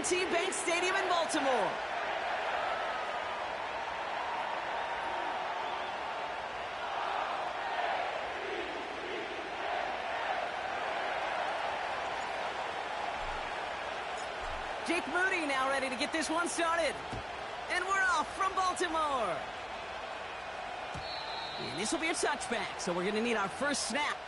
M&T Bank Stadium in Baltimore. Jake Moody now ready to get this one started. And we're off from Baltimore. And this will be a touchback, so we're going to need our first snap.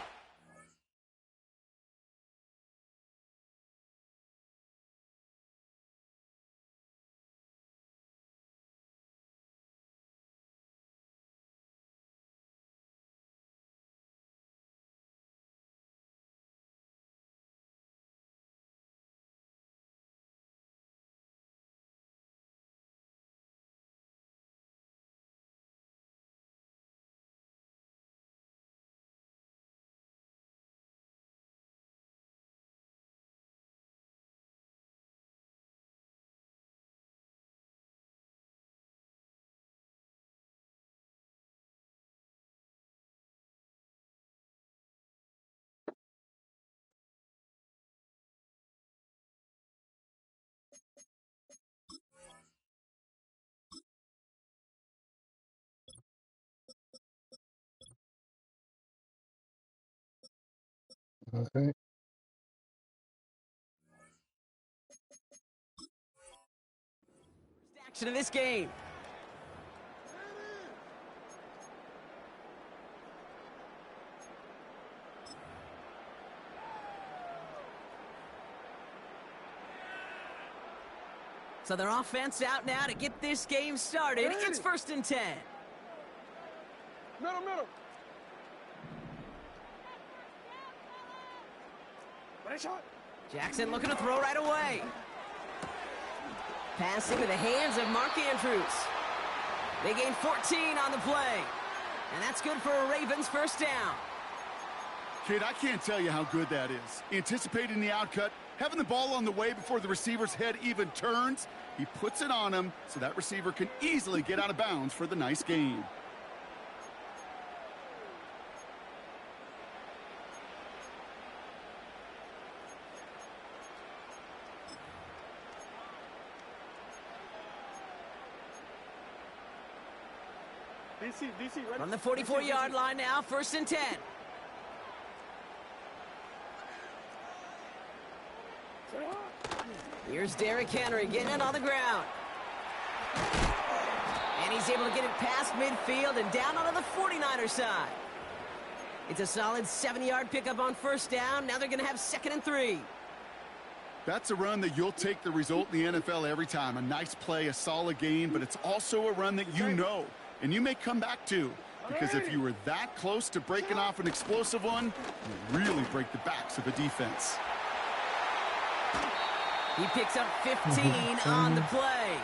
Okay. Action of this game. So their offense out now to get this game started. It's 1st and 10. Middle. Nice shot. Jackson looking to throw right away. Pass into the hands of Mark Andrews. They gain 14 on the play. And that's good for a Ravens first down. Kid, I can't tell you how good that is. Anticipating the outcut, having the ball on the way before the receiver's head even turns, he puts it on him so that receiver can easily get out of bounds for the nice gain. DC, ready? From the 44-yard line now, 1st and 10. Here's Derrick Henry getting it on the ground. And he's able to get it past midfield and down onto the 49er side. It's a solid 7-yard pickup on 1st down. Now they're going to have 2nd and 3. That's a run that you'll take the result in the NFL every time. A nice play, a solid gain, but it's also a run that you know and you may come back to. Because if you were that close to breaking off an explosive one, you really break the backs of a defense. He picks up 15 on the play.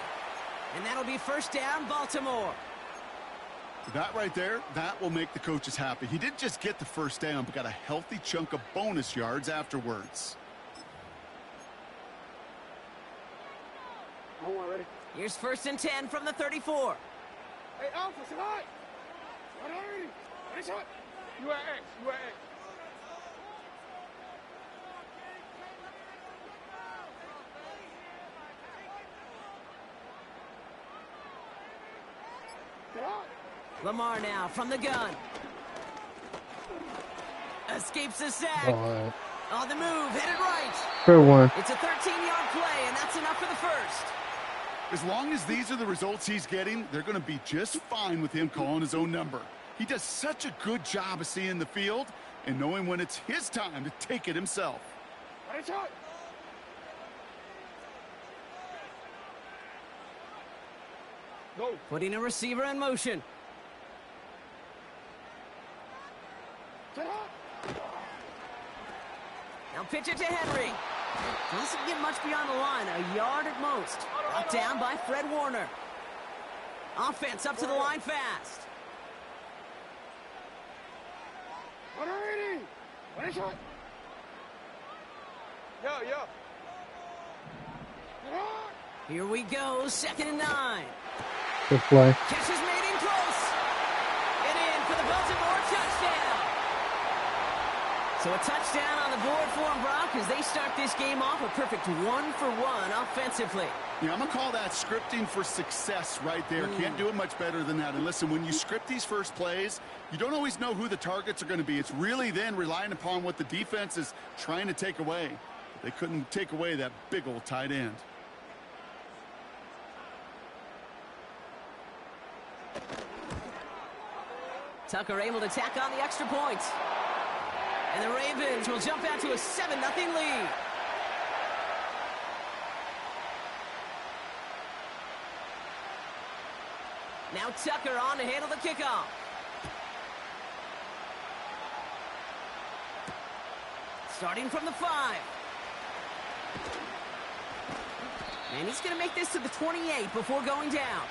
And that'll be 1st down, Baltimore. That right there, that will make the coaches happy. He didn't just get the 1st down, but got a healthy chunk of bonus yards afterwards. Ready? Here's 1st and 10 from the 34. Hey, Alpha, say hi. Ready? Nice shot. You at X. Lamar now from the gun. Escapes the sack. Right. On the move, headed right. Fair one. It's a 13-yard play, and that's enough for the 1st. As long as these are the results he's getting, they're going to be just fine with him calling his own number. He does such a good job of seeing the field and knowing when it's his time to take it himself. Nice shot. Go. Putting a receiver in motion. Now pitch it to Henry. Doesn't get much beyond the line, a yard at most. Brought down by Fred Warner. Offense up to the line fast. Nice shot. Yeah. Here we go, 2nd and 9. Good play. Catch is made in close. And in for the Baltimore touchdown. So a touchdown on the board for them, Brock, as they start this game off a perfect 1-for-1 offensively. Yeah, I'm going to call that scripting for success right there. Can't do it much better than that. And listen, when you script these first plays, you don't always know who the targets are going to be. It's really then relying upon what the defense is trying to take away. They couldn't take away that big old tight end. Tucker able to tack on the extra point. And the Ravens will jump out to a 7-0 lead. Now Tucker on to handle the kickoff. Starting from the 5. And he's going to make this to the 28 before going down.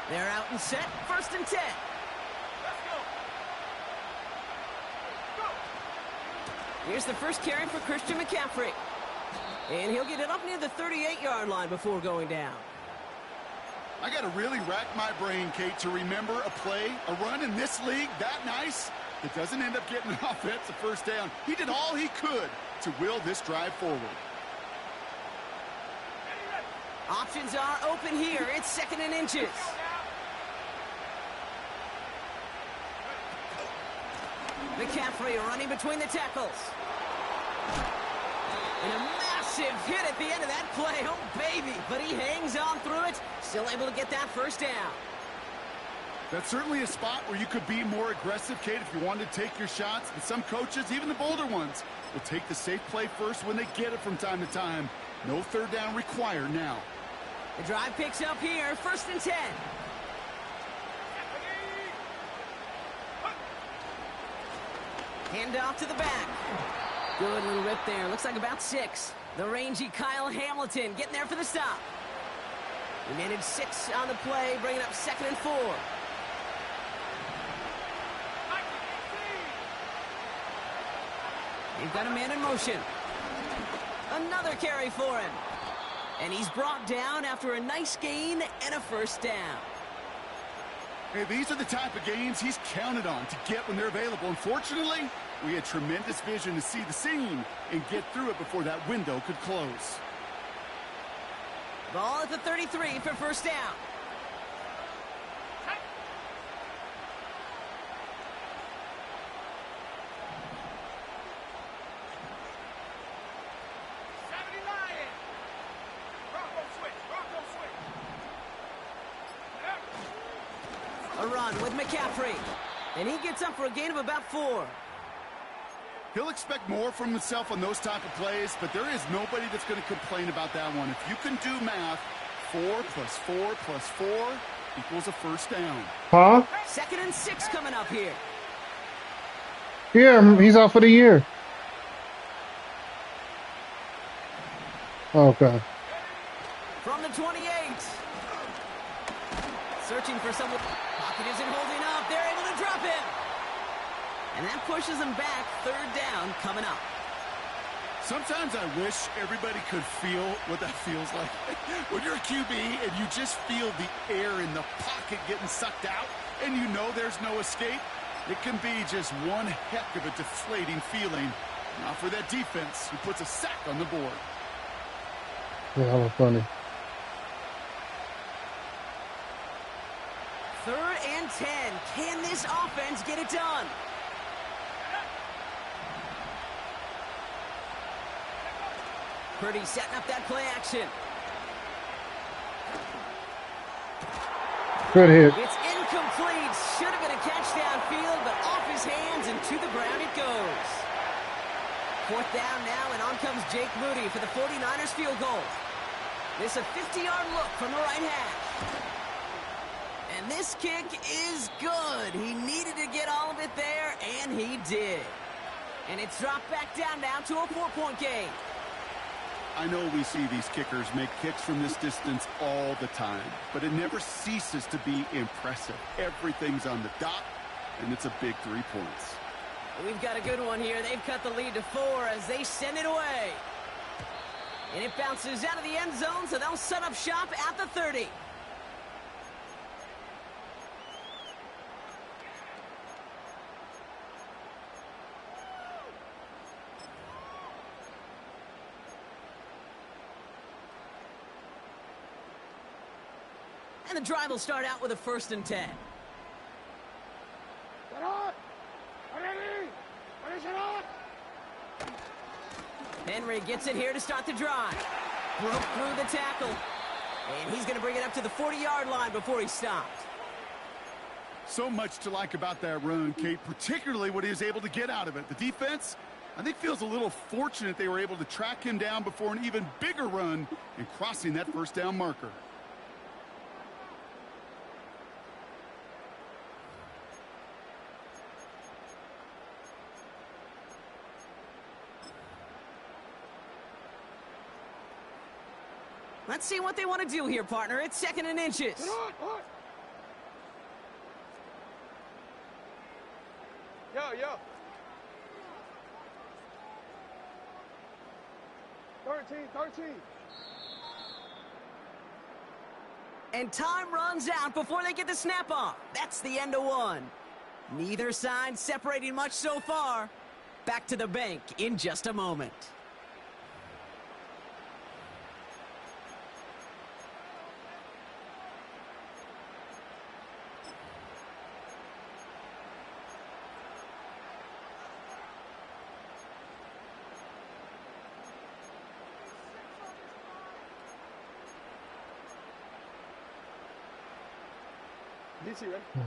They're out and set. 1st and 10. Let's go. Here's the first carry for Christian McCaffrey. And he'll get it up near the 38-yard line before going down. I got to really rack my brain, Kate, to remember a play, a run in this league that nice that doesn't end up getting an offensive first down. He did all he could to will this drive forward. Options are open here. It's 2nd and inches. McCaffrey running between the tackles. And a massive hit at the end of that play. Oh, baby. But he hangs on through it. Still able to get that first down. That's certainly a spot where you could be more aggressive, Kate, if you wanted to take your shots. But some coaches, even the bolder ones, will take the safe play first when they get it from time to time. No 3rd down required now. The drive picks up here. 1st and 10. Hand off to the back. Good little rip there. Looks like about 6. The rangy Kyle Hamilton getting there for the stop. He managed 6 on the play, bringing up 2nd and 4. They've got a man in motion. Another carry for him. And he's brought down after a nice gain and a first down. Hey, these are the type of gains he's counted on to get when they're available. Unfortunately, we had tremendous vision to see the seam and get through it before that window could close. Ball at the 33 for first down. A run with McCaffrey. And he gets up for a gain of about 4. He'll expect more from himself on those type of plays, but there is nobody that's going to complain about that one. If you can do math, 4 plus 4 plus 4 equals a first down. Huh? 2nd and 6 coming up here. Yeah, he's out for the year. Okay. From the 28. Searching for someone. Pocket isn't holding up. They're able to drop him. And that pushes them back. 3rd down coming up. Sometimes I wish everybody could feel what that feels like. When you're a QB and you just feel the air in the pocket getting sucked out and you know there's no escape, it can be just one heck of a deflating feeling. Not for that defense who puts a sack on the board. Yeah, that was funny. 3rd and 10. Can this offense get it done? Purdy setting up that play action. Good hit. It's incomplete. Should have been a catch downfield, but off his hands and to the ground it goes. 4th down now, and on comes Jake Moody for the 49ers field goal. This a 50-yard look from the right hash. And this kick is good. He needed to get all of it there, and he did. And it's dropped back down now to a 4-point game. I know we see these kickers make kicks from this distance all the time, but it never ceases to be impressive. Everything's on the dot, and it's a big 3 points. We've got a good one here. They've cut the lead to 4 as they send it away. And it bounces out of the end zone, so they'll set up shop at the 30. And the drive will start out with a 1st and 10. Henry gets it here to start the drive. Broke through the tackle. And he's going to bring it up to the 40-yard line before he stopped. So much to like about that run, Kate, particularly what he was able to get out of it. The defense, I think, feels a little fortunate they were able to track him down before an even bigger run and crossing that 1st down marker. Let's see what they want to do here, partner. It's 2nd and inches. Yo. 13. And time runs out before they get the snap off. That's the end of 1. Neither side separating much so far. Back to the bank in just a moment.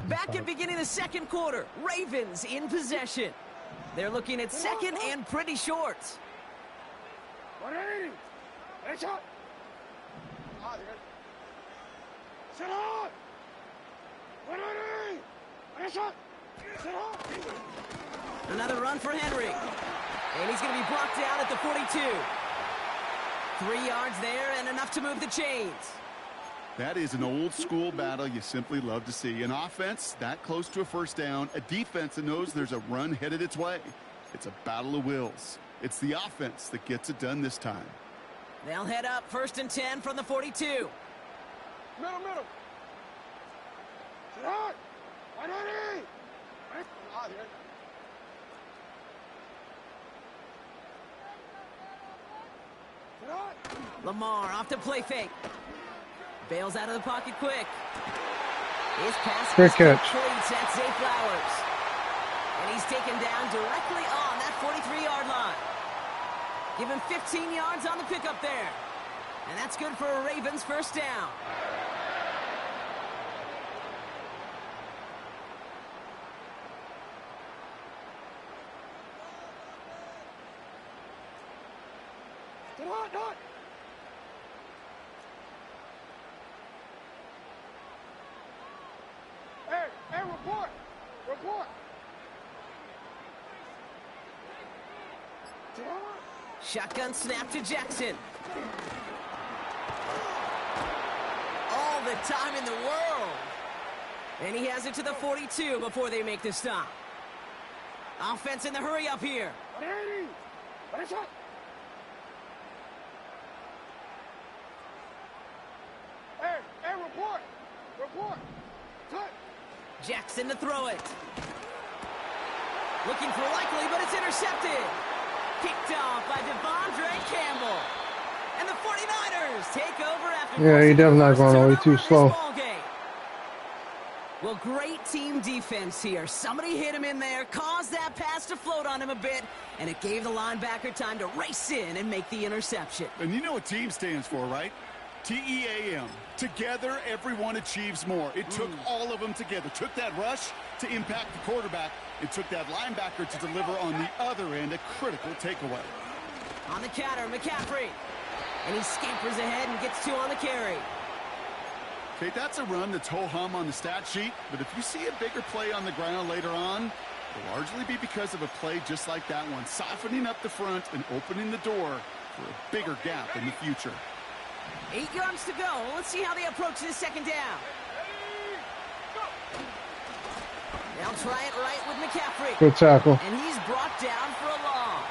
Back at beginning of the 2nd quarter, Ravens in possession. They're looking at 2nd and pretty short. 180. Headshot. Sit on. 180. Headshot. Sit on. Another run for Henry. And he's going to be brought down at the 42. 3 yards there and enough to move the chains. That is an old-school battle you simply love to see. An offense that close to a 1st down, a defense that knows there's a run headed its way. It's a battle of wills. It's the offense that gets it done this time. They'll head up 1st and 10 from the 42. Middle. Sit on. 180. Sit on. Lamar off to play fake. Bails out of the pocket quick. His pass Great catch. completes at Zay Flowers. And he's taken down directly on that 43-yard line. Give him 15 yards on the pickup there. And that's good for a Ravens 1st down. Dot. Hey, report. Shotgun snap to Jackson. All the time in the world. And he has it to the 42 before they make the stop. Offense in the hurry up here. 180. Headshot. Hey, report. Cut. Jackson to throw it. Looking for likely, but it's intercepted. Kicked off by Devondre Campbell. And the 49ers take over after... Yeah, he definitely not going away too slow. Well, great team defense here. Somebody hit him in there, caused that pass to float on him a bit, and it gave the linebacker time to race in and make the interception. And you know what team stands for, right? T-E-A-M. Together, everyone achieves more. It took all of them together. Took that rush to impact the quarterback. It took that linebacker to deliver on the other end, a critical takeaway. On the counter, McCaffrey. And he scampers ahead and gets 2 on the carry. Okay, that's a run that's ho-hum on the stat sheet, but if you see a bigger play on the ground later on, it'll largely be because of a play just like that one, softening up the front and opening the door for a bigger gap in the future. 8 yards to go. Let's see how they approach this 2nd down. They'll try it right with McCaffrey. Good tackle. And he's brought down for a loss.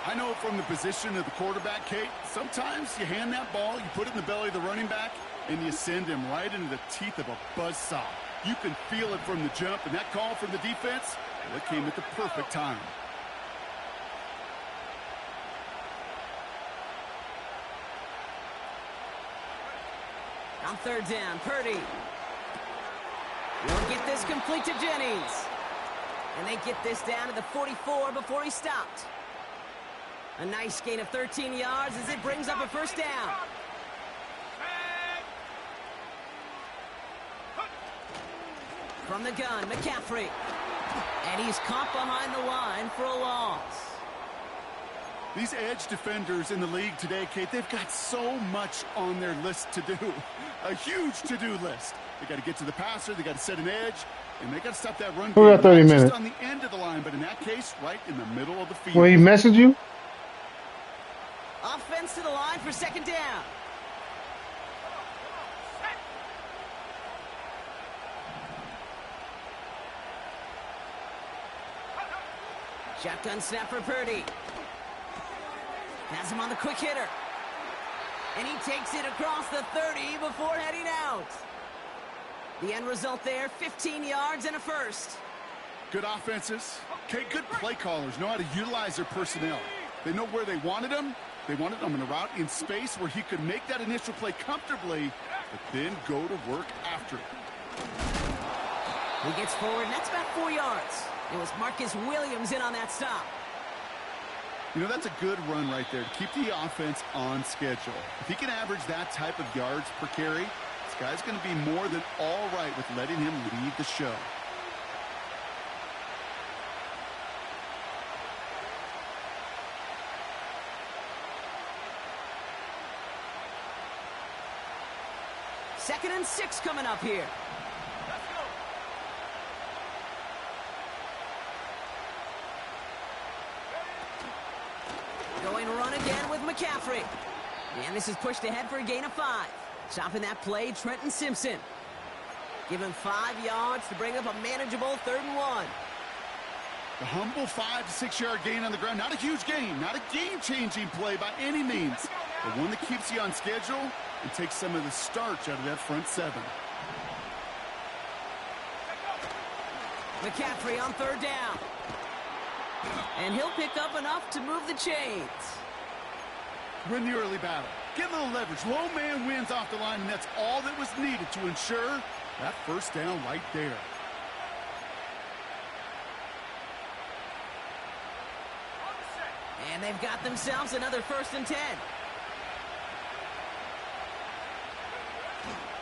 I know from the position of the quarterback, Kate, sometimes you hand that ball, you put it in the belly of the running back, and you send him right into the teeth of a buzzsaw. You can feel it from the jump, and that call from the defense, well, it came at the perfect time. On third down, Purdy. Will get this complete to Jennings. And they get this down to the 44 before he stopped. A nice gain of 13 yards as it brings up a first down. From the gun, McCaffrey. And he's caught behind the line for a loss. These edge defenders in the league today, Kate, they've got so much on their list to do. A huge to-do list. They got to get to the passer, they got to set an edge, and they got to stop that run game. We got 30 not minutes. Just on the end of the line, but in that case, right in the middle of the field. Will he message you? Offense to the line for second down. Shotgun snap for Purdy. Has him on the quick hitter. And he takes it across the 30 before heading out. The end result there, 15 yards and a first. Good offenses. Okay, good play callers know how to utilize their personnel. They know where they wanted them. They wanted them in a route in space where he could make that initial play comfortably, but then go to work after it. He gets forward, and that's about 4 yards. It was Marcus Williams in on that stop. You know, that's a good run right there to keep the offense on schedule. If he can average that type of yards per carry, this guy's going to be more than all right with letting him lead the show. Second and 6 coming up here. Going run again with McCaffrey. And this is pushed ahead for a gain of 5. Stopping that play, Trenton Simpson. Give him 5 yards to bring up a manageable 3rd and 1. The humble 5 to 6 yard gain on the ground. Not a huge gain, not a game-changing play by any means, but one that keeps you on schedule and takes some of the starch out of that front 7. McCaffrey on 3rd down. And he'll pick up enough to move the chains. Win the early battle. Get a little leverage. Low man wins off the line, and that's all that was needed to ensure that first down right there. And they've got themselves another 1st and 10.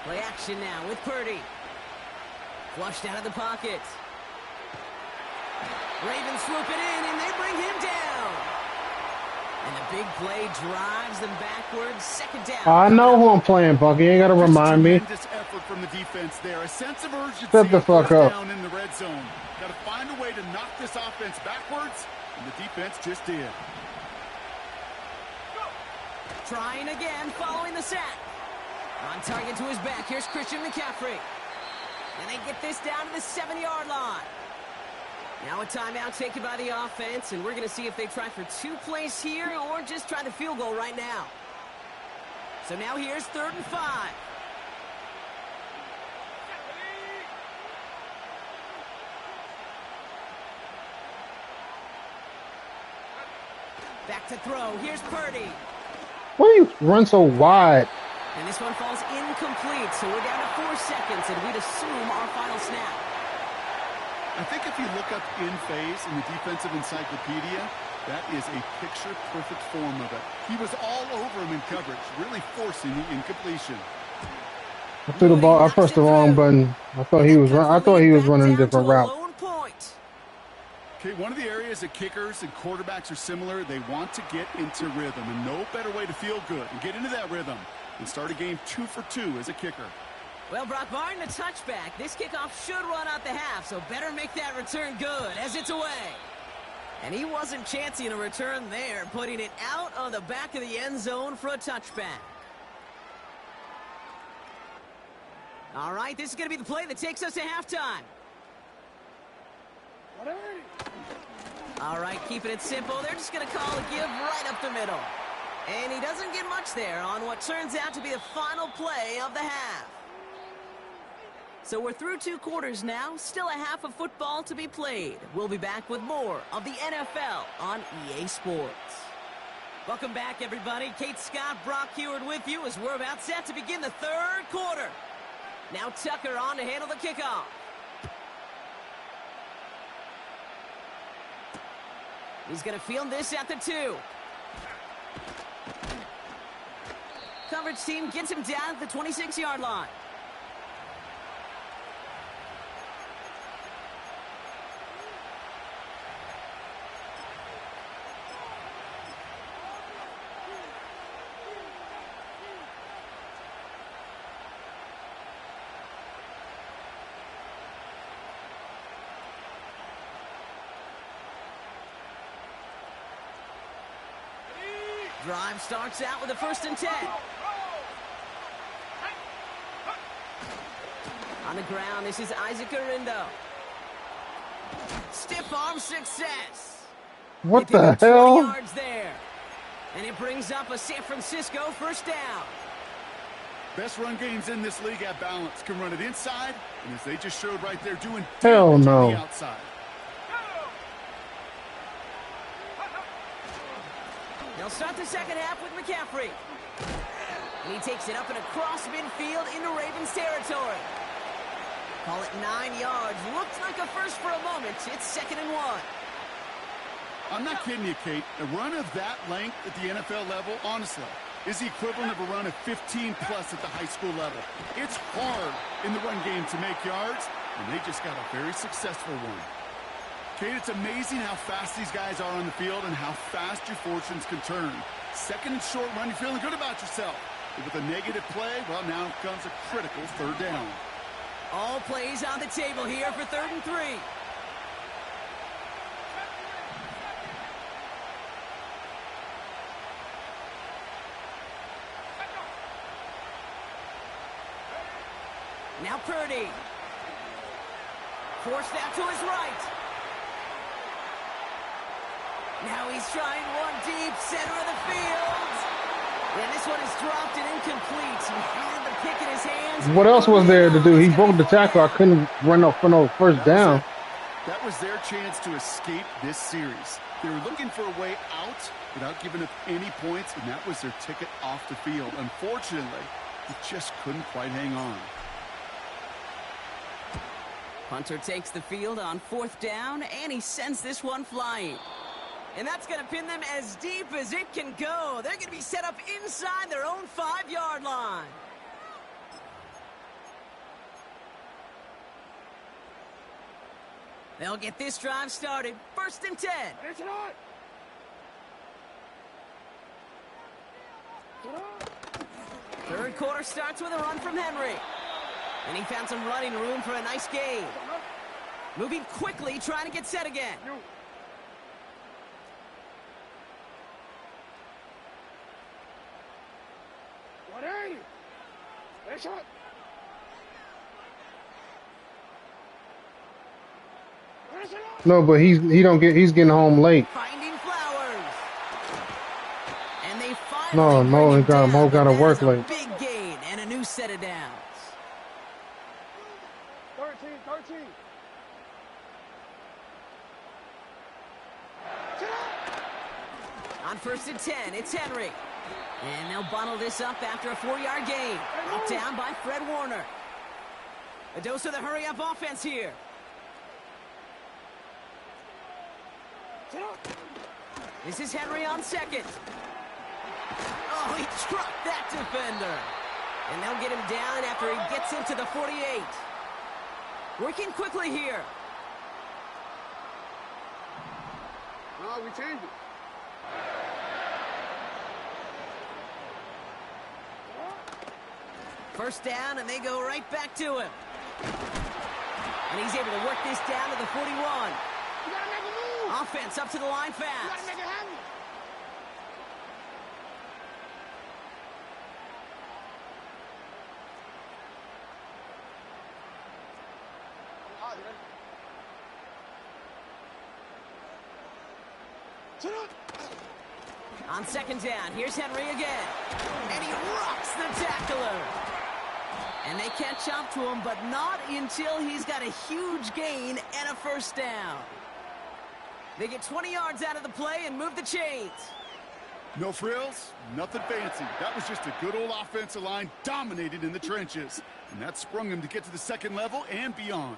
Play action now with Purdy. Flushed out of the pocket. Ravens swoop it in, and they bring him down. And the big play drives them backwards. 2nd down. I know who I'm playing, Bucky. You ain't got to remind me. Tremendous effort from the defense there. A sense of urgency. Step the fuck up. Down in the red zone. Got to find a way to knock this offense backwards, and the defense just did. Trying again, following the sack. On target to his back. Here's Christian McCaffrey. And they get this down to the 7-yard line. Now a timeout taken by the offense, and we're going to see if they try for 2 plays here or just try the field goal right now. So now here's 3rd and 5. Back to throw. Here's Purdy. Why do you run so wide? And this one falls incomplete, so we're down to 4 seconds, and we'd assume our final snap. I think if you look up in phase in the defensive encyclopedia, that is a picture-perfect form of it. He was all over him in coverage, really forcing the incompletion. I threw the ball. I pressed the wrong button. I thought he was running a different route. Okay, one of the areas that kickers and quarterbacks are similar, they want to get into rhythm, and no better way to feel good and get into that rhythm than start a game 2 for 2 as a kicker. Well, Brock, barring the touchback, this kickoff should run out the half, so better make that return good as it's away. And he wasn't chancing a return there, putting it out of the back of the end zone for a touchback. All right, this is going to be the play that takes us to halftime. All right, keeping it simple. They're just going to call a give right up the middle. And he doesn't get much there on what turns out to be the final play of the half. So we're through 2 quarters now. Still a half of football to be played. We'll be back with more of the NFL on EA Sports. Welcome back, everybody. Kate Scott, Brock Heward with you as we're about set to begin the 3rd quarter. Now Tucker on to handle the kickoff. He's going to field this at the 2. Coverage team gets him down at the 26-yard line. Drive starts out with a 1st and 10. On the ground, this is Isaac Arindo. Stiff arm success. What the hell? 20 yards there. And it brings up a San Francisco 1st down. Best run games in this league at balance. Can run it inside, and as they just showed right there, doing hell damage no on the outside. They'll start the 2nd half with McCaffrey. And he takes it up and across midfield into Ravens territory. Call it 9 yards. Looked like a first for a moment. It's 2nd and 1. I'm not kidding you, Kate. A run of that length at the NFL level, honestly, is the equivalent of a run of 15-plus at the high school level. It's hard in the run game to make yards, and they just got a very successful one. Kate, it's amazing how fast these guys are on the field and how fast your fortunes can turn. 2nd and short run, you're feeling good about yourself. But with a negative play, well, now comes a critical 3rd down. All plays on the table here for 3rd and 3. Now Purdy. Forced out to his right. Now he's trying one deep, center of the field. And this one is dropped and incomplete. He had the pick in his hands. What else was there to do? He broke the tackle. I couldn't run up for no 1st down. That was their chance to escape this series. They were looking for a way out without giving up any points, and that was their ticket off the field. Unfortunately, he just couldn't quite hang on. Hunter takes the field on 4th down, and he sends this one flying. And that's going to pin them as deep as it can go. They're going to be set up inside their own 5-yard line. They'll get this drive started. 1st and 10. 3rd quarter starts with a run from Henry. And he found some running room for a nice gain. Moving quickly, trying to get set again. No, but he's getting home late. Finding Flowers. And they No, finally Mo got to work late. Big gain and a new set of downs. 13. On 1st and 10, it's Henry. And they'll bundle this up after a 4-yard gain. Brought down by Fred Warner. A dose of the hurry-up offense here. This is Henry on 2nd. Oh, he trucked that defender. And they'll get him down after he gets into the 48. Working quickly here. No, we changed it. First down, and they go right back to him. And he's able to work this down to the 41. You gotta make a move. Offense up to the line You fast. gotta make it happen. On second down, here's Henry again. And he rocks the tackler. And they catch up to him, but not until he's got a huge gain and a first down. They get 20 yards out of the play and move the chains. No frills, nothing fancy. That was just a good old offensive line dominated in the trenches. And that sprung him to get to the second level and beyond.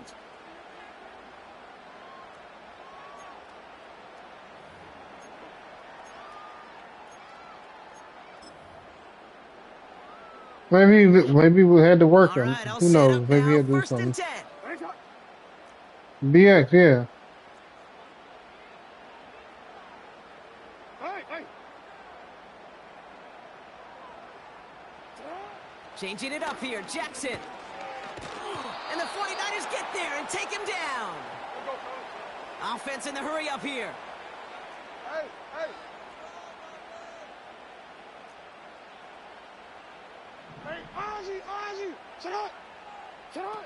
Maybe we had to work him. Right, Who knows? Maybe he'll do first and something. 10. BX, yeah. Hey. Changing it up here, Jackson. And the 49ers get there and take him down. Offense in the hurry up here. Hey. Hey, Ozzy. Sit up.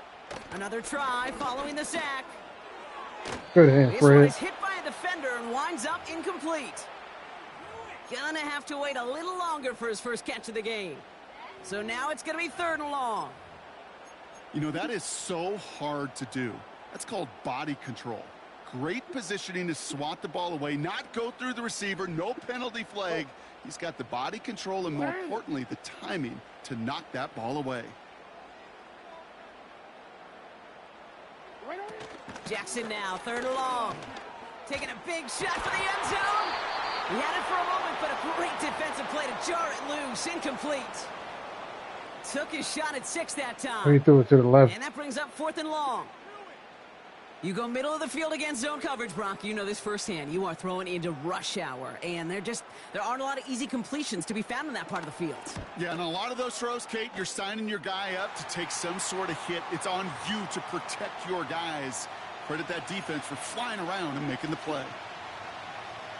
Another try following the sack. Good hand, This one Fred. is hit by a defender and winds up incomplete. Gonna have to wait a little longer for his first catch of the game. So now it's gonna be 3rd and long. You know, that is so hard to do. That's called body control. Great positioning to swat the ball away, not go through the receiver, no penalty flag. He's got the body control and, more importantly, the timing to knock that ball away. Jackson now, 3rd and long. Taking a big shot for the end zone. He had it for a moment, but a great defensive play to jar it loose. Incomplete. Took his shot at 6 that time. He threw it to the left. And that brings up 4th and long. You go middle of the field against zone coverage, Brock. You know this firsthand. You are throwing into rush hour, and there aren't a lot of easy completions to be found in that part of the field. Yeah, and a lot of those throws, Kate, you're signing your guy up to take some sort of hit. It's on you to protect your guys. Credit that defense for flying around and making the play.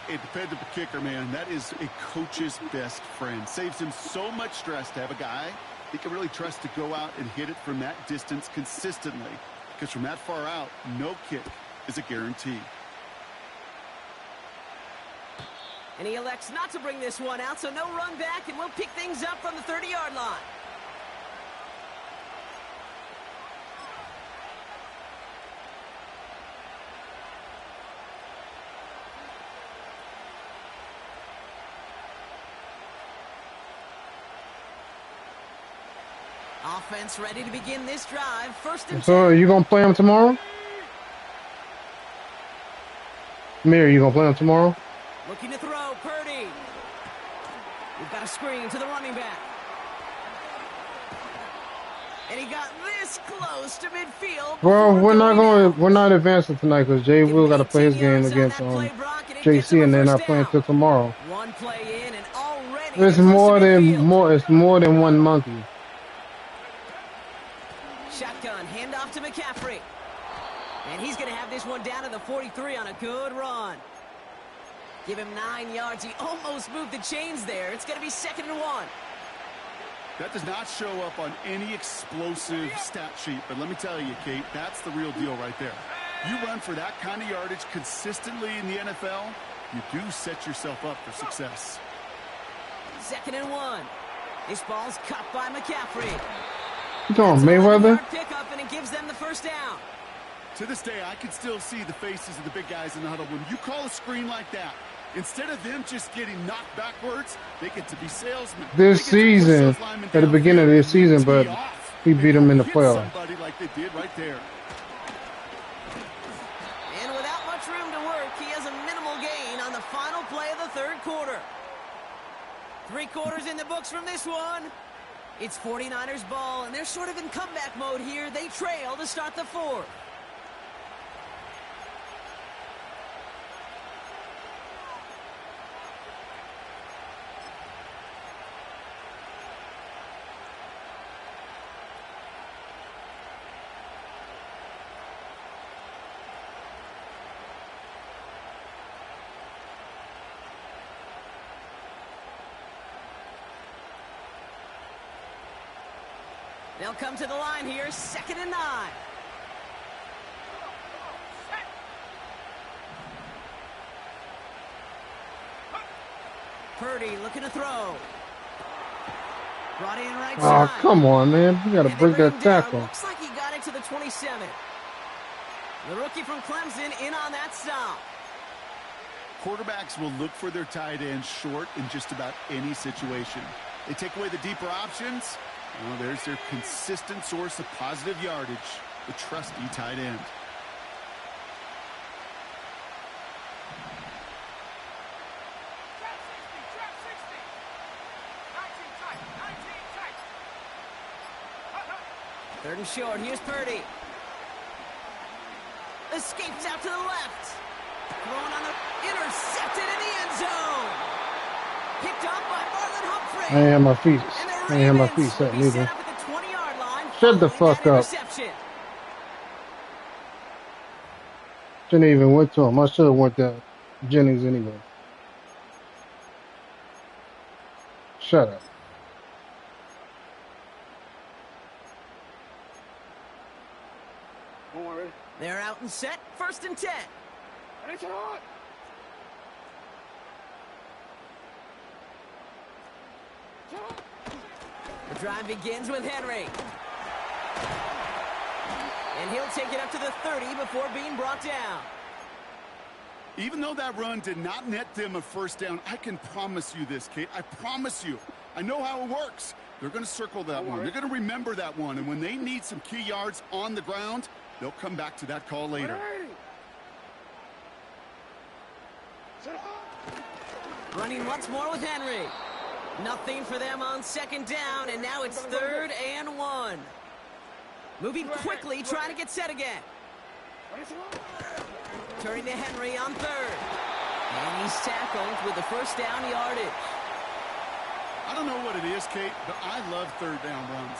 A dependable kicker, man, that is a coach's best friend. Saves him so much stress to have a guy he can really trust to go out and hit it from that distance consistently. Because from that far out, no kick is a guarantee. And he elects not to bring this one out, so no run back, and we'll pick things up from the 30-yard line. Offense ready to begin this drive. 1st and 10. So, are you going to play him tomorrow? Mir, you going to play him tomorrow? Looking to throw, Purdy. We've got a screen to the running back. And he got this close to midfield. Well, we're not advancing tonight because Jay Will got to play his game against JC, and they're not playing till tomorrow. One play in and already It's more than one monkey. Shotgun, handoff to McCaffrey. And he's going to have this one down to the 43 on a good run. Give him 9 yards. He almost moved the chains there. It's going to be 2nd and 1. That does not show up on any explosive stat sheet, but let me tell you, Kate, that's the real deal right there. You run for that kind of yardage consistently in the NFL, you do set yourself up for success. 2nd and 1. This ball's cut by McCaffrey. You talking Mayweather? Pickup, and it gives them the first down. To this day, I can still see the faces of the big guys in the huddle. When you call a screen like that, instead of them just getting knocked backwards, they get to be salesmen. This season, at the beginning of this season, but he beat them in the playoffs. Somebody like they did right there. And without much room to work, he has a minimal gain on the final play of the 3rd quarter. 3 quarters in the books from this one. It's 49ers ball, and they're sort of in comeback mode here. They trail to start the 4th. They'll come to the line here, 2nd and 9. Purdy looking to throw. Brought in right Oh, side. come on, man. You got to And they break bring that him down. tackle. Looks like he got it to the 27. The rookie from Clemson in on that stop. Quarterbacks will look for their tight ends short in just about any situation. They take away the deeper options. Well, there's their consistent source of positive yardage, the trusty tight end. Trap 60. 19 tight. 19 tight. 3rd and short. Here's Purdy. Escapes out to the left. Thrown on the intercepted in the end zone. Picked up by Marlon Humphrey. I ain't have my feet. And the I ain't have my Ravens feet set will be set neither. up at the 20-yard line. Shut the following fuck that up. interception. Shouldn't even went to him. I should have went to Jennings anyway. Shut up. Come on, ready? They're out and set. 1st and 10. Ready, turn on. Turn on. The drive begins with Henry. And he'll take it up to the 30 before being brought down. Even though that run did not net them a first down, I can promise you this, Kate. I promise you. I know how it works. They're going to circle that one. They're going to remember that one. And when they need some key yards on the ground, they'll come back to that call later. Ready. Turn on. Running once more with Henry. Nothing for them on 2nd down, and now it's 3rd and 1. Moving quickly, trying to get set again. Ready, turn on. Turning to Henry on 3rd. And he's tackled with the first down yardage. I don't know what it is, Kate, but I love 3rd down runs.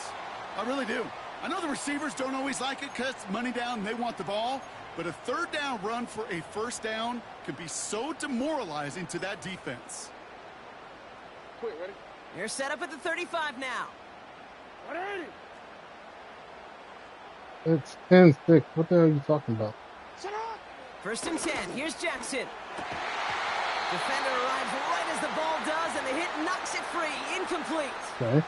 I really do. I know the receivers don't always like it because money down, they want the ball. But a 3rd down run for a first down can be so demoralizing to that defense. Quick, ready? They're set up at the 35 now. Ready. It's 10-6. What the hell are you talking about? Turn on. 1st and 10. Here's Jackson. Defender arrives right as the ball does, and the hit knocks it free. Incomplete. Okay.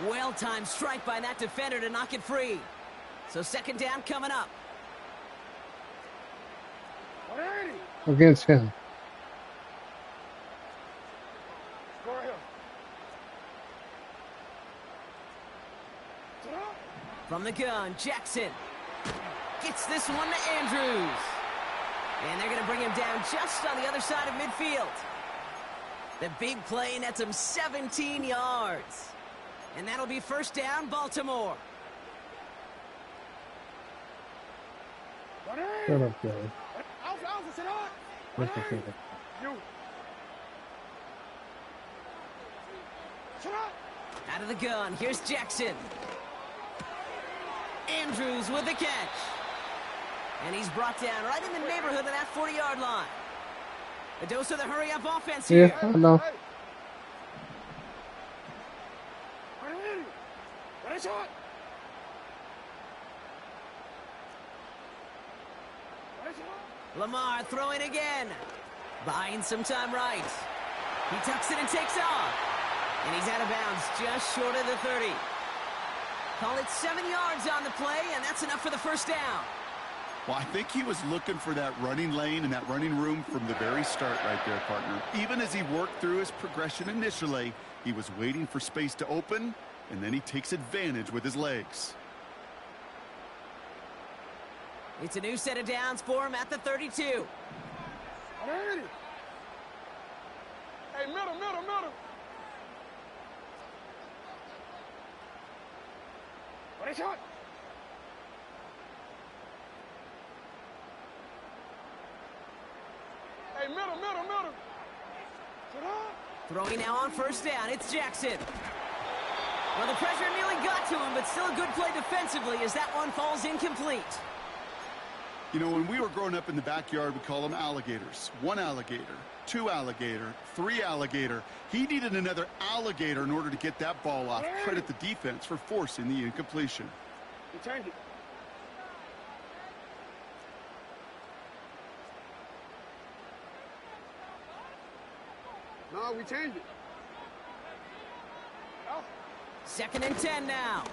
Well-timed strike by that defender to knock it free. So 2nd down coming up. Ready. Against him. Go right here. Turn on. From the gun, Jackson gets this one to Andrews. And they're going to bring him down just on the other side of midfield. The big play nets him 17 yards. And that'll be 1st down, Baltimore. Ready. Shut up, guys. Alpha, sit on. What's the Ready. thing? You. Turn on. Out of the gun, here's Jackson. Andrews with the catch. And he's brought down right in the neighborhood of that 40-yard line. A dose of the hurry-up offense here. Yeah, I know. Hey. Ready. Ready, shot. Ready, shot. Lamar throwing again. Buying some time right. He tucks it and takes off. And he's out of bounds just short of the 30. Call it 7 yards on the play, and that's enough for the first down. Well, I think he was looking for that running lane and that running room from the very start right there, partner. Even as he worked through his progression initially, he was waiting for space to open, and then he takes advantage with his legs. It's a new set of downs for him at the 32. Ready. Hey, middle. Ready, shot. Hey, middle. Sit on. Throwing now on 1st down, it's Jackson. Well, the pressure nearly got to him, but still a good play defensively as that one falls incomplete. You know, when we were growing up in the backyard, we call them alligators. 1 alligator, 2 alligator, 3 alligator. He needed another alligator in order to get that ball off. Credit the defense for forcing the incompletion. You turned it. No. why we changed it. Oh. 2nd and 10 now.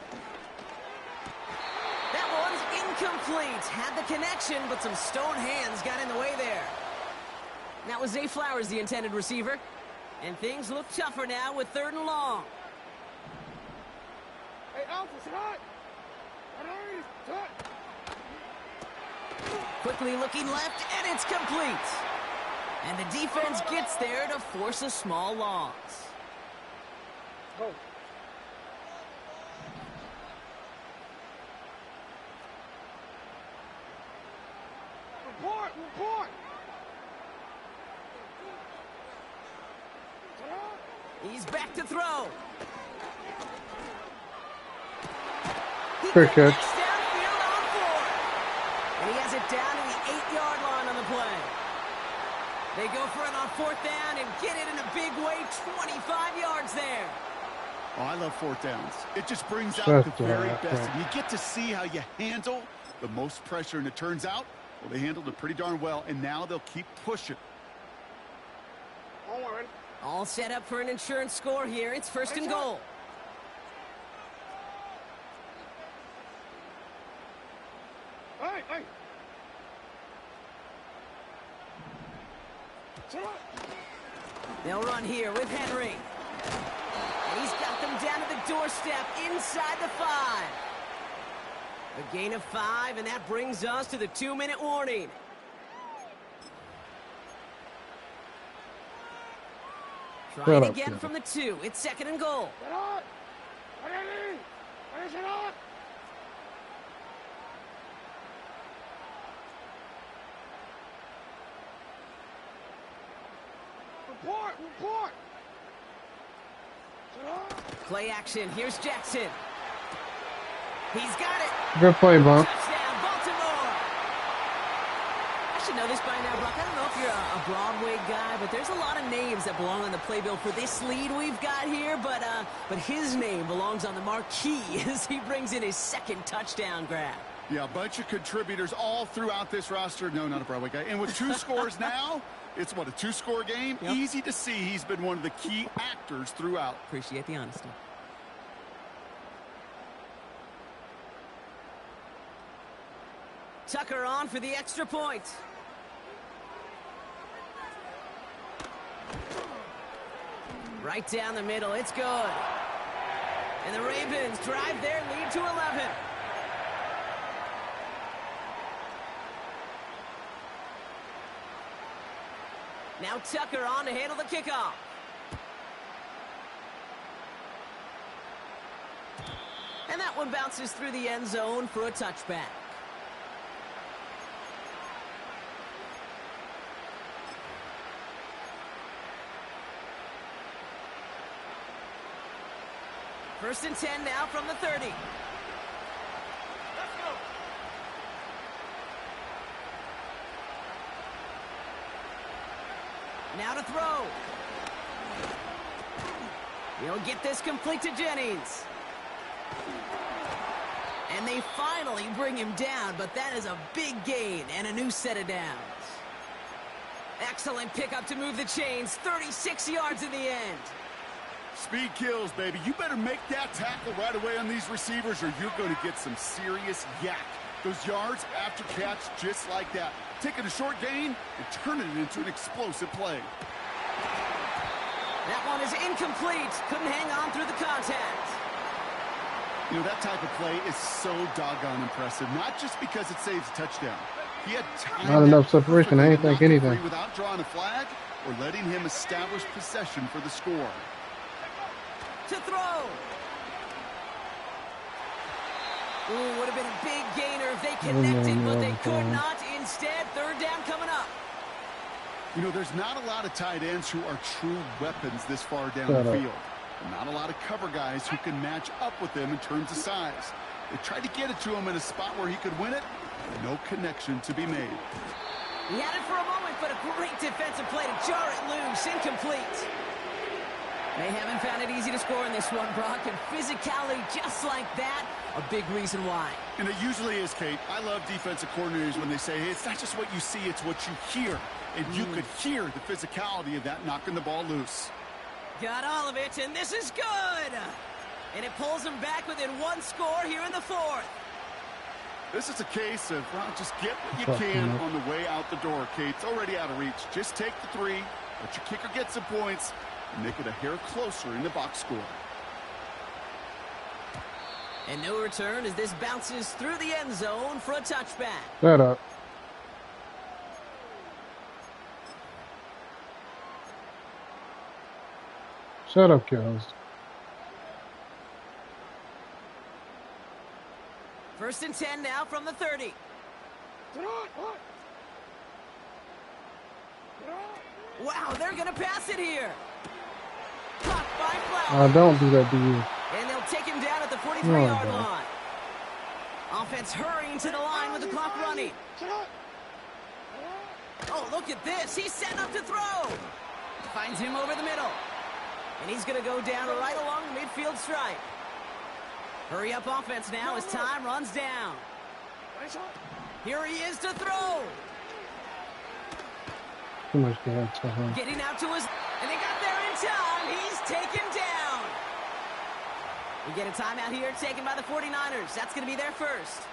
That one's incomplete. Had the connection, but some stone hands got in the way there. That was Zay Flowers, the intended receiver. And things look tougher now with 3rd and long. Hey, Alpha, sit hot. Quickly looking left, and it's complete. And the defense gets there to force a small loss. Go. Report. He's back to throw. Fair catch. Downfield on 4. And he has it down to the 8-yard line on the play. They go for it on 4th down and get it in a big way, 25 yards there. Oh, I love 4th downs. It just brings out That's the very right. best. And you get to see how you handle the most pressure. And it turns out, well, they handled it pretty darn well. And now they'll keep pushing. Don't worry. All set up for an insurance score here. It's 1st and goal. Hey. They'll run here with Henry. And he's got them down to the doorstep inside the 5. A gain of 5, and that brings us to the 2-minute warning. Trying again from the 2. It's 2nd and goal. Report. Play action. Here's Jackson. He's got it. Good play, Bump. Touchdown, Baltimore. I should know this by now, Brock. I don't know if you're a Broadway guy, but there's a lot of names that belong on the playbill for this lead we've got here. But his name belongs on the marquee as he brings in his 2nd touchdown grab. Yeah, a bunch of contributors all throughout this roster. No, not a Broadway guy. And with 2 scores now, it's what, a 2-score game? Yep. Easy to see he's been one of the key actors throughout. Appreciate the honesty. Tucker on for the extra point. Right down the middle. It's good. And the Ravens drive their lead to 11. Now Tucker on to handle the kickoff. And that one bounces through the end zone for a touchback. First and 10 now from the 30. Let's go. Now to throw. He'll get this complete to Jennings. And they finally bring him down, but that is a big gain and a new set of downs. Excellent pickup to move the chains. 36 yards in the end. Speed kills, baby. You better make that tackle right away on these receivers or you're going to get some serious yak. Those yards after catch just like that. Taking a short gain and turning it into an explosive play. That one is incomplete. Couldn't hang on through the contact. You know, that type of play is so doggone impressive. Not just because it saves a touchdown. He had time. Not enough separation. I ain't think anything. Without drawing a flag or letting him establish possession for the score. To throw. Ooh, would have been a big gainer if they connected, but they could not. Instead, 3rd down coming up. You know, there's not a lot of tight ends who are true weapons this far down the field. Not a lot of cover guys who can match up with them in terms of size. They tried to get it to him in a spot where he could win it. No connection to be made. He had it for a moment, but a great defensive play to jar it loose. Incomplete. They haven't found it easy to score in this one, Brock, and physicality just like that, a big reason why. And it usually is, Kate. I love defensive coordinators when they say, hey, it's not just what you see, it's what you hear. And you could hear the physicality of that knocking the ball loose. Got all of it, and this is good! And it pulls them back within one score here in the fourth. This is a case of, well, just get what you can on the way out the door, Kate. It's already out of reach. Just take the three, let your kicker get some points, and make it a hair closer in the box score. And no return as this bounces through the end zone for a touchback. Shut up. Shut up, Kells. First and 10 now from the 30. Wow, they're going to pass it here. Caught by Flower. Don't do that to you. And they'll take him down at the 43-yard line. Offense hurrying to the line with the clock running. Oh, look at this. He's set up to throw. Finds him over the middle. And he's going to go down right along the midfield stripe. Hurry up offense now as time runs down. Here he is to throw. Too much gas. Getting out to his... And they got there in time. He's taken down. We get a timeout here taken by the 49ers. That's going to be their first.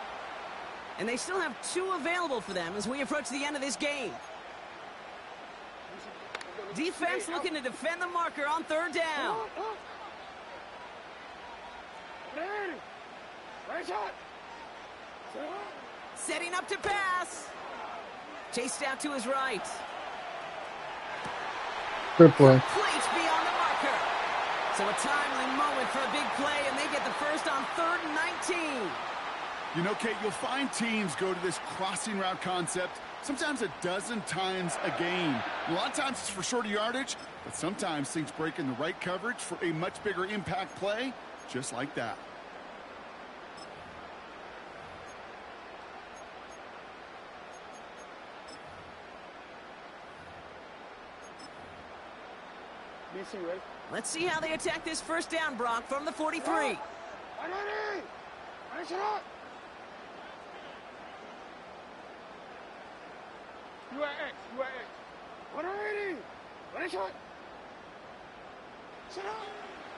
And they still have 2 available for them as we approach the end of this game. Defense looking to defend the marker on third down. Setting up to pass. Chased out to his right. Good play. Complete beyond the marker. So a timely moment for a big play, and they get the first on 3rd and 19. You know, Kate, you'll find teams go to this crossing route concept sometimes a dozen times a game. A lot of times it's for shorter yardage, but sometimes things break in the right coverage for a much bigger impact play, just like that. Let's see how they attack this first down, Brock, from the 43.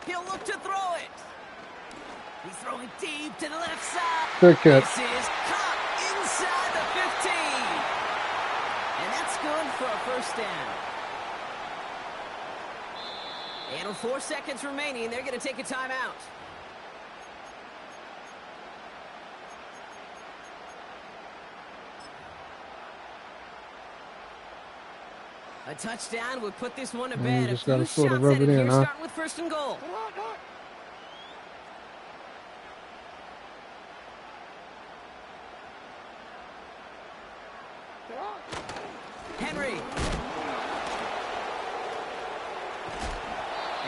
He'll look to throw it. He's throwing deep to the left side. Good catch. This is caught inside the 15. And that's good for a first down. And with 4 seconds remaining, they're going to take a timeout. A touchdown would put this one to bed. Just a few gotta sort of shots rub at it in, here, huh? starting with first and goal. Henry.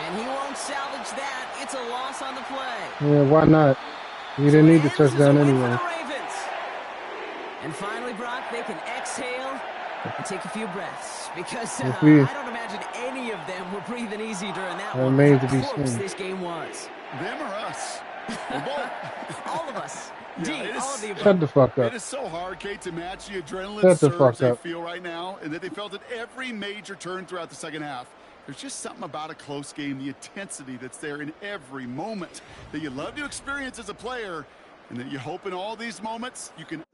And he won't salvage that. It's a loss on the play. Yeah, why not? You didn't need the touchdown anyway. And finally, Brock, they can exhale and take a few breaths because I don't imagine any of them were breathing easy during that one. Remains to be seen. This game was. Them or us? All of us. All of the above. Shut the fuck up. It is so hard, Kate, to match the adrenaline Shut the surge fuck they up. feel right now, and that they felt at every major turn throughout the second half. There's just something about a close game, the intensity that's there in every moment that you love to experience as a player, and that you hope in all these moments you can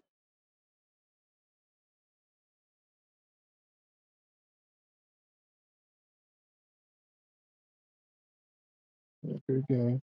Good game.